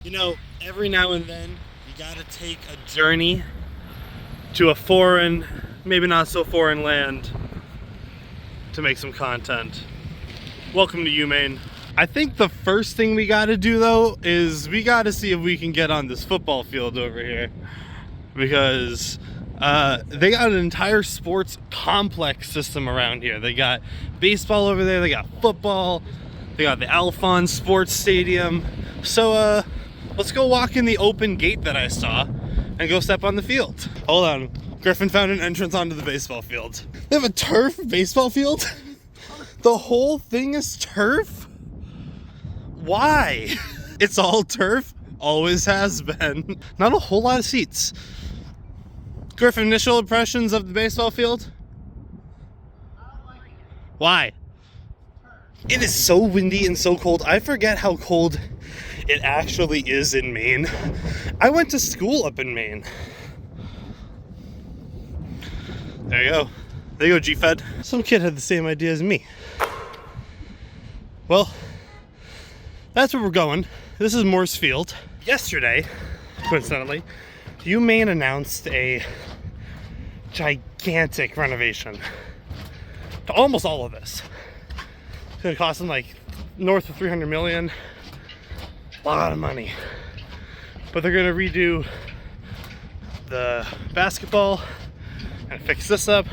You know, every now and then you gotta take a journey to a foreign, maybe not so foreign land to make some content. Welcome to UMaine. I think the first thing we gotta do though is we gotta see if we can get on this football field over here, because they got an entire sports complex system around here. They got baseball over there, they got football, they got the Alphon Sports Stadium. So let's go walk in the open gate that I saw and go step on the field. Hold on, Griffin found an entrance onto the baseball field. They have a turf baseball field? The whole thing is turf? Why? It's all turf, always has been. Not a whole lot of seats. Griffin, initial impressions of the baseball field? Why? It is so windy and so cold. I forget how cold it actually is in Maine. I went to school up in Maine. There you go. There you go, G-Fed. Some kid had the same idea as me. Well, that's where we're going. This is Morse Field. Yesterday, coincidentally, UMaine announced a gigantic renovation to almost all of this. It's gonna cost them like north of 300 million. A lot of money. But they're gonna redo the basketball and fix this up.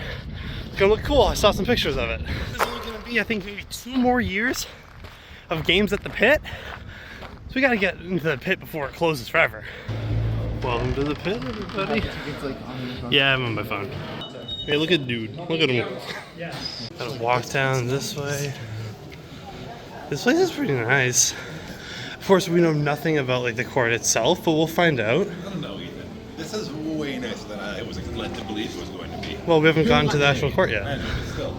It's gonna look cool. I saw some pictures of it. This is only gonna be, I think, maybe 2 more years of games at the pit. So we gotta get into the pit before it closes forever. Welcome to the pit, everybody. Yeah, I'm on my phone. Hey, look at dude. Look at him. Gotta walk down this way. This place is pretty nice. Of course, we know nothing about like the court itself, but we'll find out. I don't know, Ethan. This is way nicer than I was led to believe it was going to be. Well, we haven't gotten to the actual court yet. I know, but still.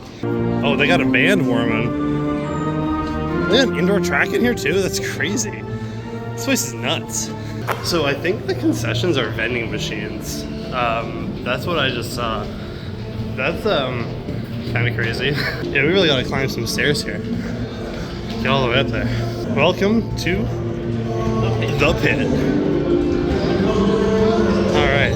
Oh, they got a band warming. They got an indoor track in here too? That's crazy. This place is nuts. So I think the concessions are vending machines. That's what I just saw. That's kind of crazy. Yeah, we really gotta climb some stairs here. Get all the way up there. Welcome to the pit. All right.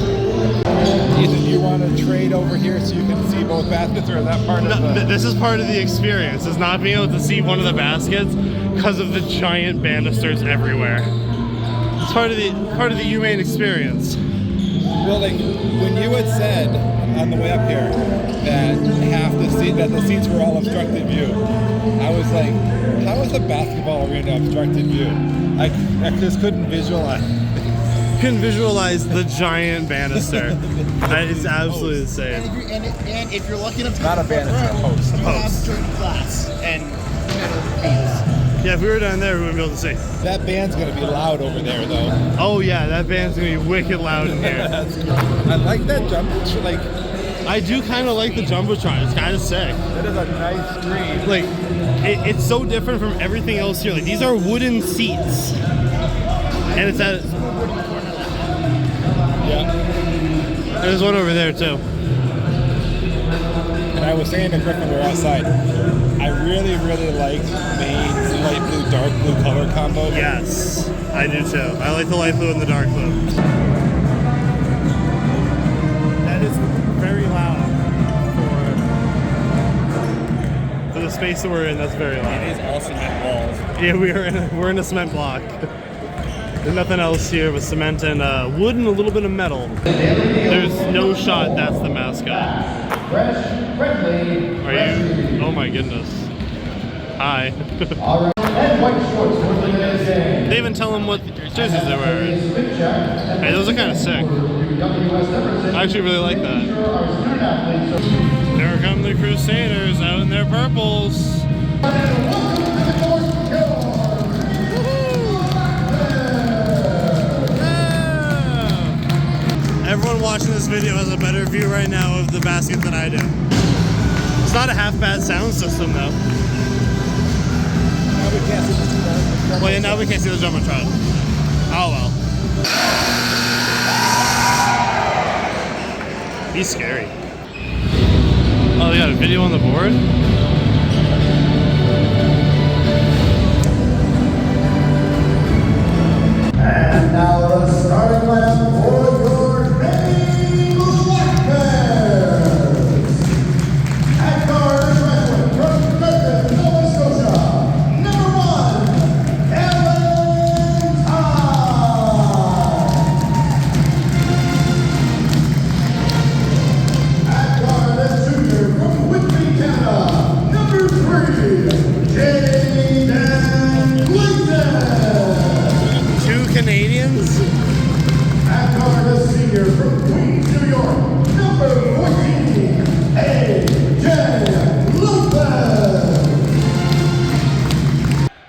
Ethan, do you want to trade over here so you can see both baskets, or is that part of the... This is part of the experience. Is not being able to see one of the baskets because of the giant banisters everywhere. It's part of the UMaine experience. Well, like when you had said on the way up here that the seats were all obstructed view, I was like, how is a basketball arena obstructed view? I just couldn't visualize. Couldn't visualize the giant banister. That is absolutely insane. And if you're lucky enough to Not a banister, a post. you have joint glass and metal beams. Yeah, if we were down there, we wouldn't be able to see. That band's gonna be loud over there, though. Oh yeah, that band's gonna be wicked loud in here. I like that jump. Like, I do kind of like the jumbotron. It's kind of sick. that is a nice screen. Like, it's so different from everything else here. Like, these are wooden seats, and it's at. Yeah. There's one over there too. And I was saying to Griffin, we were outside, I really, really like Maine's light blue, dark blue color combo. Yes, I do too. I like the light blue and the dark blue. That is very loud for the space that we're in. That's very loud. It is all cement walls. Yeah, we're in a cement block. There's nothing else here but cement and wood and a little bit of metal. There's no shot that's the mascot. Are you? Oh my goodness. Hi. They even tell them what jerseys they're wearing. Hey, those are kind of sick. I actually really like that. There come the Crusaders out in their purples. Everyone watching this video has a better view right now of the basket than I do. It's not a half bad sound system though. Now we can't see the Well, yeah, now we can't see the jumbotron. Oh well. He's scary. Oh, they got a video on the board? Canadians? And our senior from Queens, New York, number 14, AJ Lopez.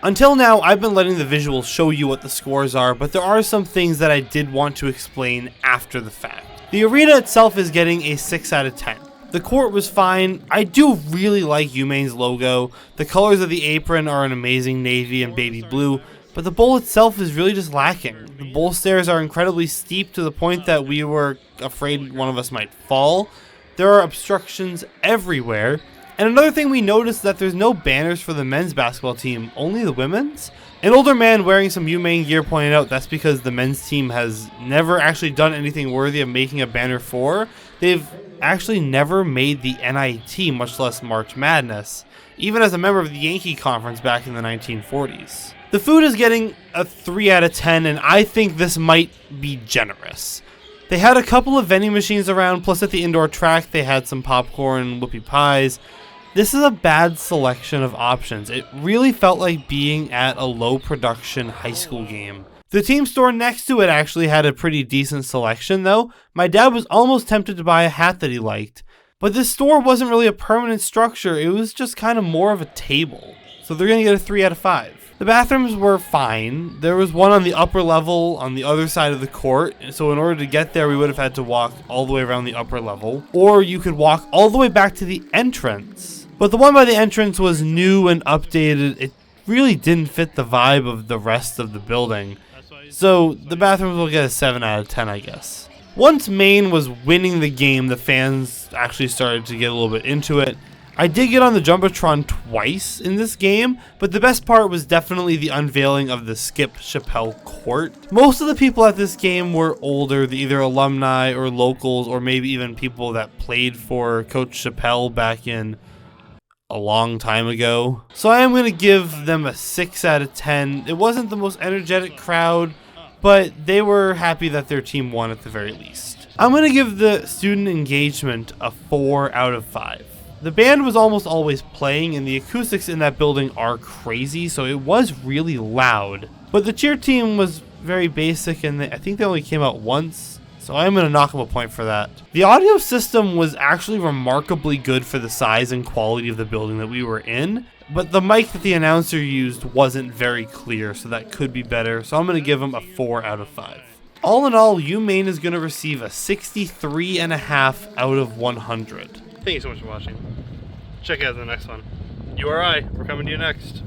Until now, I've been letting the visuals show you what the scores are, but there are some things that I did want to explain after the fact. The arena itself is getting a 6 out of 10. The court was fine. I do really like UMaine's logo. The colors of the apron are an amazing navy and baby blue, but the bowl itself is really just lacking. The bowl stairs are incredibly steep to the point that we were afraid one of us might fall. There are obstructions everywhere. And another thing we noticed that there's no banners for the men's basketball team, only the women's. An older man wearing some UMaine gear pointed out that's because the men's team has never actually done anything worthy of making a banner for. They've actually never made the NIT, much less March Madness, even as a member of the Yankee Conference back in the 1940s. The food is getting a 3 out of 10, and I think this might be generous. They had a couple of vending machines around, plus at the indoor track they had some popcorn, whoopie pies. This is a bad selection of options. It really felt like being at a low production high school game. The team store next to it actually had a pretty decent selection though. My dad was almost tempted to buy a hat that he liked. But this store wasn't really a permanent structure, it was just kind of more of a table. So they're gonna get a 3 out of 5. The bathrooms were fine. There was one on the upper level on the other side of the court, so in order to get there we would have had to walk all the way around the upper level. Or you could walk all the way back to the entrance. But the one by the entrance was new and updated. It really didn't fit the vibe of the rest of the building. So the bathrooms will get a 7 out of 10, I guess. Once Maine was winning the game, the fans actually started to get a little bit into it. I did get on the Jumbotron twice in this game, but the best part was definitely the unveiling of the Skip Chappelle court. Most of the people at this game were older, either alumni or locals, or maybe even people that played for Coach Chappelle back in a long time ago. So I am going to give them a 6 out of 10. It wasn't the most energetic crowd, but they were happy that their team won at the very least. I'm going to give the student engagement a 4 out of 5. The band was almost always playing, and the acoustics in that building are crazy, so it was really loud. But the cheer team was very basic, and I think they only came out once, so I'm going to knock them a point for that. The audio system was actually remarkably good for the size and quality of the building that we were in, but the mic that the announcer used wasn't very clear, so that could be better, so I'm going to give them a 4 out of 5. All in all, UMaine is going to receive a 63.5 out of 100. Thank you so much for watching. Check out the next one. URI, we're coming to you next.